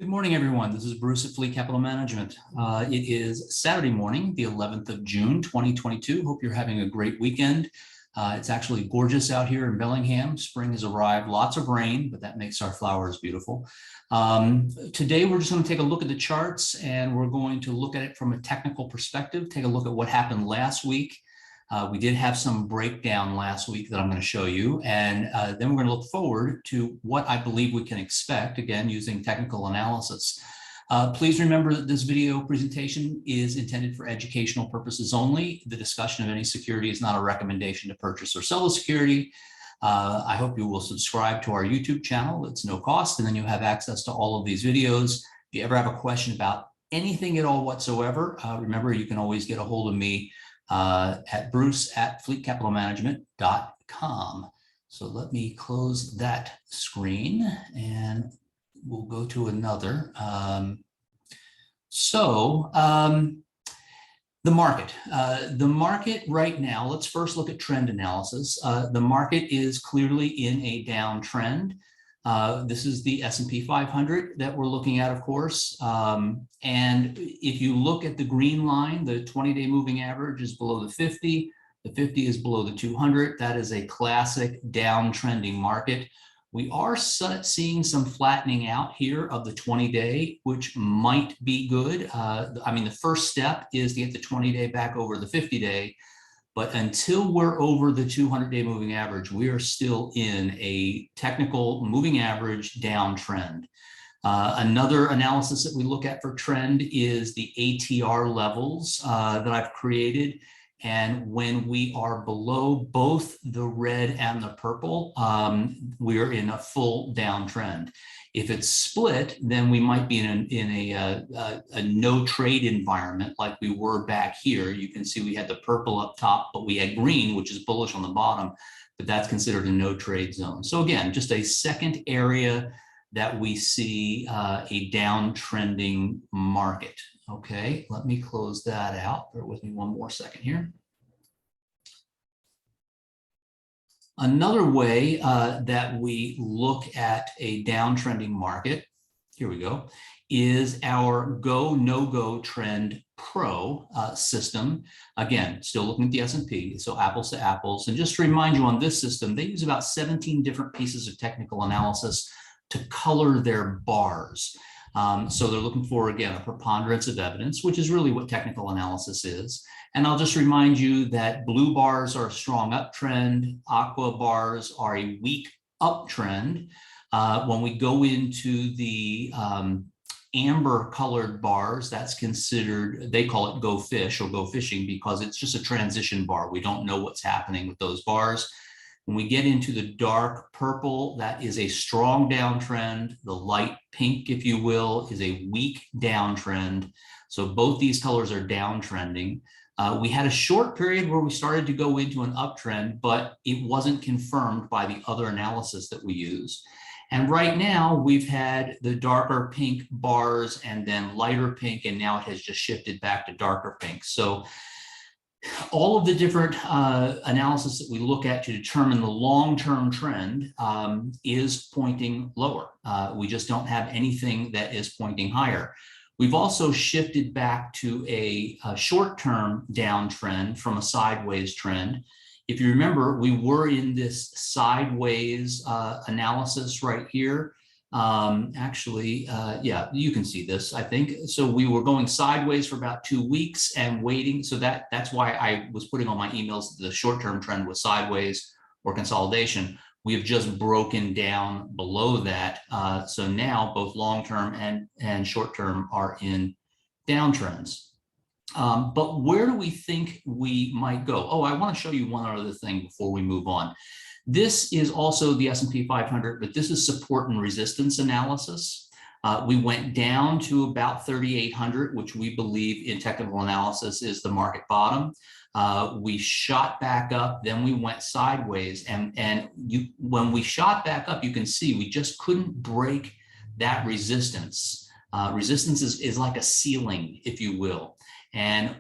Good morning, everyone. This is Bruce at Fleet Capital Management. It is Saturday morning, the 11th of June, 2022. Hope you're having a great weekend. It's actually gorgeous out here in Bellingham. Spring has arrived, lots of rain, but that makes our flowers beautiful. Today, we're just going to take a look at the charts and we're going to look at it from a technical perspective, take a look at what happened last week. We did have some breakdown last week that I'm going to show you, and then we're going to look forward to what I believe we can expect, again, using technical analysis. Please remember that this video presentation is intended for educational purposes only. The discussion of any security is not a recommendation to purchase or sell a security. I hope you will subscribe to our YouTube channel. It's no cost, and then you have access to all of these videos. If you ever have a question about anything at all whatsoever, remember you can always get a hold of me at bruce@fleetcapitalmanagement.com. So let me close that screen and we'll go to another. The market. The market right now, let's first look at trend analysis. The market is clearly in a downtrend. This is the S&P 500 that we're looking at, of course. And if you look at the green line, the 20-day moving average is below the 50. The 50 is below the 200. That is a classic downtrending market. We are seeing some flattening out here of the 20-day, which might be good. I mean, the first step is to get the 20-day back over the 50-day. But until we're over the 200-day moving average, we are still in a technical moving average downtrend. Another analysis that we look at for trend is the ATR levels that I've created. And when we are below both the red and the purple, we're in a full downtrend. If it's split, then we might be in a no trade environment like we were back here. You can see we had the purple up top, but we had green, which is bullish on the bottom, but that's considered a no trade zone. So again, just a second area that we see a downtrending market. Okay, let me close that out. Bear with me one more second here. Another way that we look at a downtrending market, here we go, is our Go, No-Go Trend Pro system. Again, still looking at the S&P, so apples to apples. And just to remind you, on this system, they use about 17 different pieces of technical analysis to color their bars. So they're looking for, again, a preponderance of evidence, which is really what technical analysis is. And I'll just remind you that blue bars are a strong uptrend, aqua bars are a weak uptrend. When we go into the amber colored bars, that's considered, they call it go fish or go fishing because it's just a transition bar. We don't know what's happening with those bars. When we get into the dark purple, that is a strong downtrend. The light pink, if you will, is a weak downtrend. So both these colors are downtrending. We had a short period where we started to go into an uptrend, but it wasn't confirmed by the other analysis that we use. And right now we've had the darker pink bars and then lighter pink, and now it has just shifted back to darker pink. So all of the different analysis that we look at to determine the long-term trend is pointing lower. We just don't have anything that is pointing higher. We've also shifted back to a short-term downtrend from a sideways trend. If you remember, we were in this sideways analysis right here. Yeah, you can see this, I think. So we were going sideways for about 2 weeks and waiting. So that's why I was putting on my emails the short-term trend was sideways or consolidation. We have just broken down below that. So now both long-term and short-term are in downtrends. But where do we think we might go? Oh, I want to show you one other thing before we move on. This is also the S&P 500, but this is support and resistance analysis. We went down to about 3,800, which we believe in technical analysis is the market bottom. We shot back up, then we went sideways. And when we shot back up, you can see we just couldn't break that resistance. Resistance is like a ceiling, if you will. And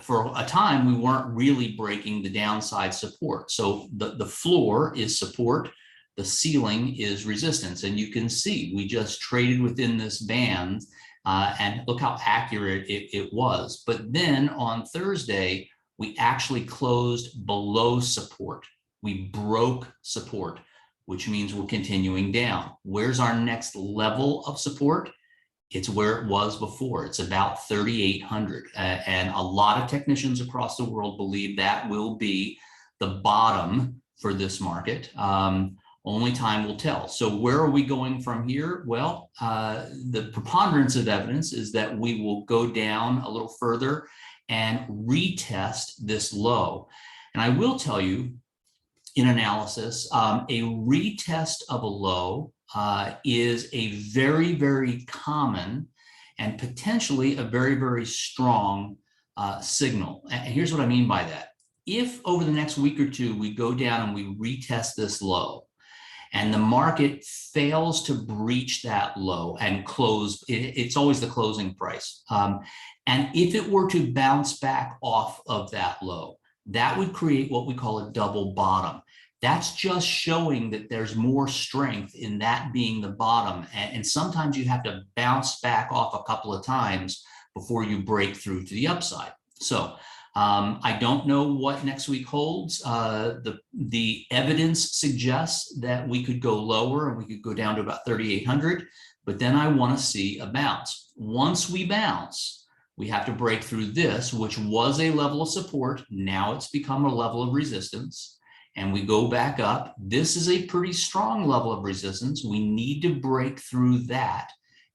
for a time, we weren't really breaking the downside support. So the floor is support. the ceiling is resistance. And you can see we just traded within this band, and look how accurate it was. But then on Thursday, we actually closed below support. We broke support, which means we're continuing down. Where's our next level of support? It's where it was before. It's about 3,800. And a lot of technicians across the world believe that will be the bottom for this market. Only time will tell. So where are we going from here? Well, the preponderance of evidence is that we will go down a little further and retest this low. And I will tell you, in analysis, a retest of a low is a very, very common and potentially a very, very strong signal. And here's what I mean by that. If over the next week or two, we go down and we retest this low, and the market fails to breach that low and close, it's always the closing price. And if it were to bounce back off of that low, that would create what we call a double bottom. That's just showing that there's more strength in that being the bottom. And sometimes you have to bounce back off a couple of times before you break through to the upside. So I don't know what next week holds. The evidence suggests that we could go lower and we could go down to about 3,800, but then I want to see a bounce. Once we bounce, we have to break through this, which was a level of support. Now it's become a level of resistance, and we go back up. This is a pretty strong level of resistance. We need to break through that.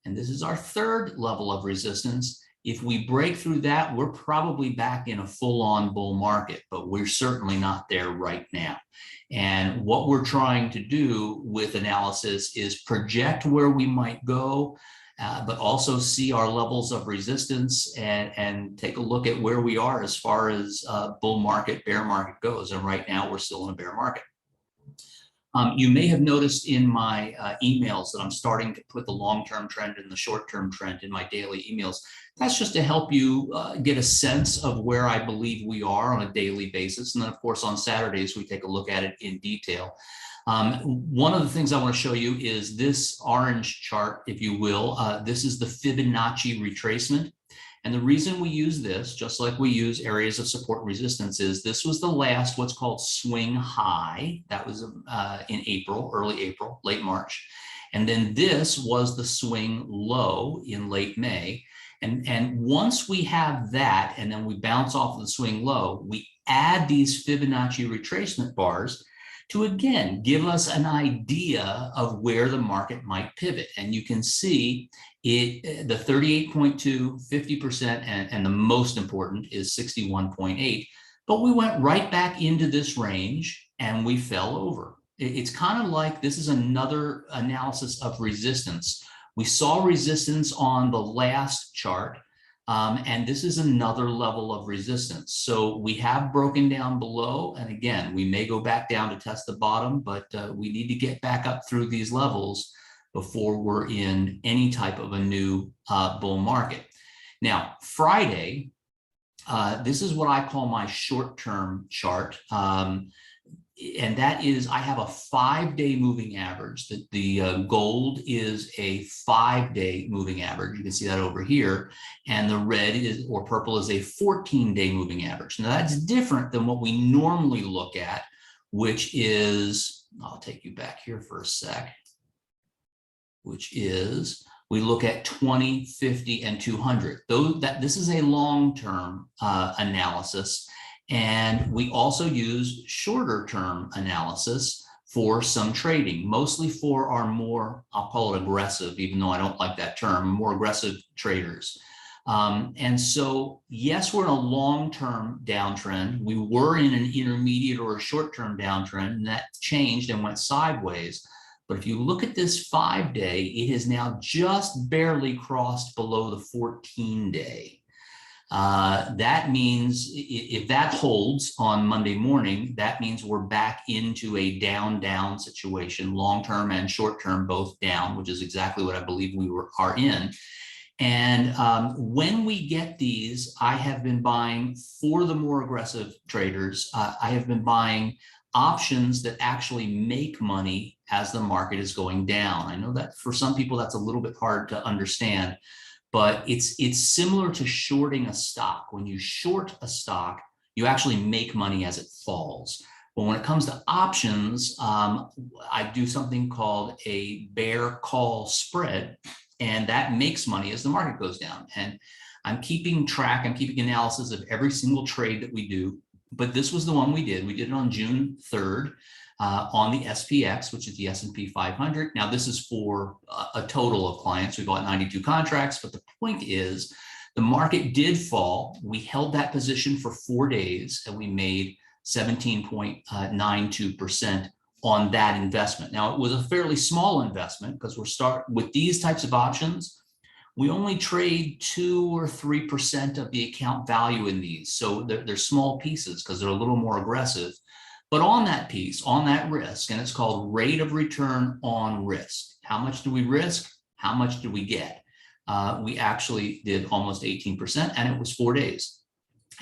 And this is our third level of resistance. If we break through that, we're probably back in a full-on bull market, but we're certainly not there right now. And what we're trying to do with analysis is project where we might go, but also see our levels of resistance and take a look at where we are as far as bull market, bear market goes. And right now we're still in a bear market. You may have noticed in my emails that I'm starting to put the long-term trend and the short-term trend in my daily emails. That's just to help you get a sense of where I believe we are on a daily basis. And then, of course, on Saturdays, we take a look at it in detail. One of the things I want to show you is this orange chart, if you will. This is the Fibonacci retracement. And the reason we use this, just like we use areas of support and resistance, is this was the last what's called swing high. That was in April, early April, late March. And then this was the swing low in late May. And once we have that, and then we bounce off of the swing low, we add these Fibonacci retracement bars to, again, give us an idea of where the market might pivot. And you can see it, the 38.2, 50%, and the most important is 61.8. But we went right back into this range and we fell over. It's kind of like this is another analysis of resistance. We saw resistance on the last chart, and this is another level of resistance. So we have broken down below, and again, we may go back down to test the bottom, but we need to get back up through these levels before we're in any type of a new bull market. Now, Friday, this is what I call my short-term chart. And that is, I have a 5-day moving average. The gold is a 5-day moving average. You can see that over here. And the red is, or purple, is a 14-day moving average. Now that's different than what we normally look at, which is, I'll take you back here for a sec, which is, we look at 20, 50, and 200. This is a long-term analysis. And we also use shorter term analysis for some trading, mostly for our more, I'll call it aggressive, even though I don't like that term, more aggressive traders. And so, yes, we're in a long-term downtrend. We were in an intermediate or a short-term downtrend, and that changed and went sideways. But if you look at this 5-day, it has now just barely crossed below the 14-day. That means if that holds on Monday morning, that means we're back into a down situation, long-term and short-term, both down, which is exactly what I believe we are in. And when we get these, I have been buying for the more aggressive traders. I have been buying options that actually make money as the market is going down. I know that for some people that's a little bit hard to understand, but it's similar to shorting a stock. When you short a stock, you actually make money as it falls. But when it comes to options, I do something called a bear call spread, and that makes money as the market goes down. And I'm keeping track, I'm keeping analysis of every single trade that we do, but this was the one we did. We did it on June 3rd on the SPX, which is the S&P 500. Now, this is for a total of clients. We bought 92 contracts, but the point is the market did fall. We held that position for 4 days, and we made 17.92% on that investment. Now, it was a fairly small investment because with these types of options, we only trade 2 or 3% of the account value in these. So they're small pieces because they're a little more aggressive. But on that piece, on that risk, and it's called rate of return on risk. How much do we risk? How much do we get? We actually did almost 18%, and it was 4 days.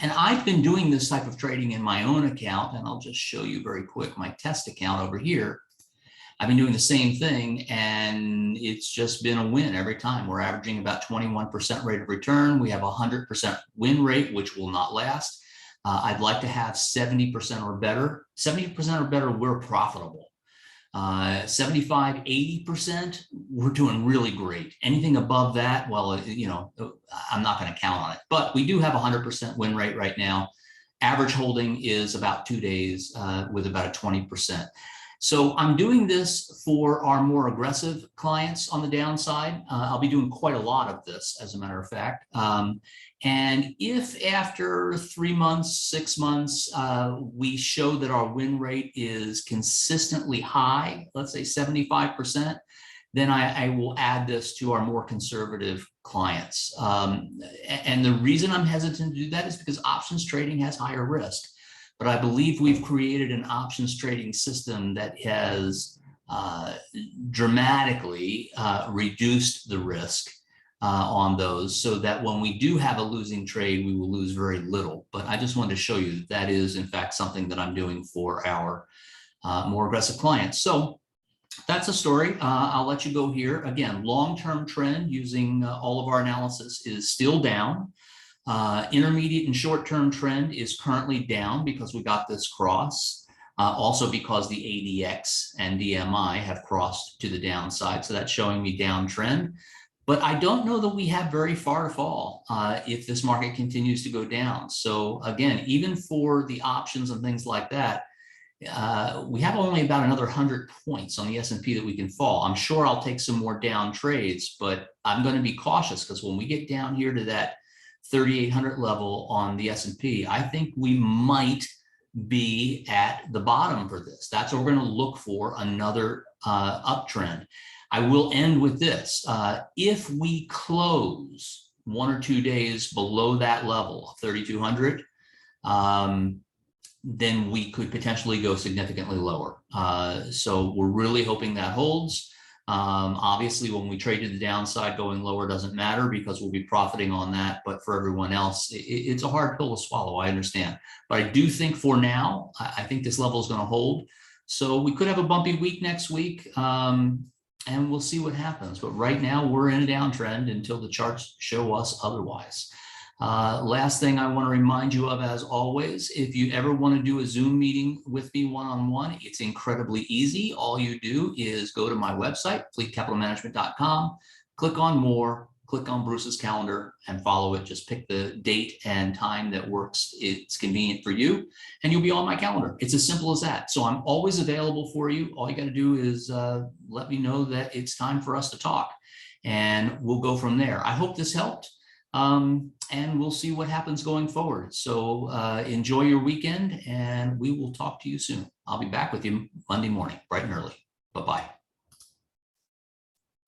And I've been doing this type of trading in my own account, and I'll just show you very quick my test account over here. I've been doing the same thing, and it's just been a win every time. We're averaging about 21% rate of return. We have a 100% win rate, which will not last. I'd like to have 70% or better. 70% or better, we're profitable. 75, 80%, we're doing really great. Anything above that, well, you know, I'm not going to count on it. But we do have a 100% win rate right now. Average holding is about 2 days with about a 20%. So I'm doing this for our more aggressive clients on the downside. I'll be doing quite a lot of this, as a matter of fact. And if after 3 months, 6 months, we show that our win rate is consistently high, let's say 75%, then I will add this to our more conservative clients. And the reason I'm hesitant to do that is because options trading has higher risk. But I believe we've created an options trading system that has dramatically reduced the risk on those, so that when we do have a losing trade, we will lose very little. But I just wanted to show you that is, in fact, something that I'm doing for our more aggressive clients. So that's a story. I'll let you go here. Again, long-term trend using all of our analysis is still down. Intermediate and short-term trend is currently down because we got this cross. Also because the ADX and DMI have crossed to the downside. So that's showing me downtrend. But I don't know that we have very far to fall if this market continues to go down. So again, even for the options and things like that, we have only about another 100 points on the S&P that we can fall. I'm sure I'll take some more down trades, but I'm going to be cautious because when we get down here to that 3,800 level on the S&P, I think we might be at the bottom for this. That's what we're going to look for, another uptrend. I will end with this. If we close 1 or 2 days below that level, 3,200, then we could potentially go significantly lower. So we're really hoping that holds. Obviously, when we trade to the downside, going lower doesn't matter because we'll be profiting on that. But for everyone else, it's a hard pill to swallow, I understand. But I do think for now, I think this level is going to hold. So we could have a bumpy week next week. And we'll see what happens. But right now, we're in a downtrend until the charts show us otherwise. Last thing I want to remind you of, as always, if you ever want to do a Zoom meeting with me one-on-one, it's incredibly easy. All you do is go to my website, fleetcapitalmanagement.com, click on More, click on Bruce's calendar and follow it. Just pick the date and time that works. It's convenient for you, and you'll be on my calendar. It's as simple as that. So I'm always available for you. All you got to do is let me know that it's time for us to talk, and we'll go from there. I hope this helped. And we'll see what happens going forward. So enjoy your weekend, and we will talk to you soon. I'll be back with you Monday morning, bright and early. Bye-bye.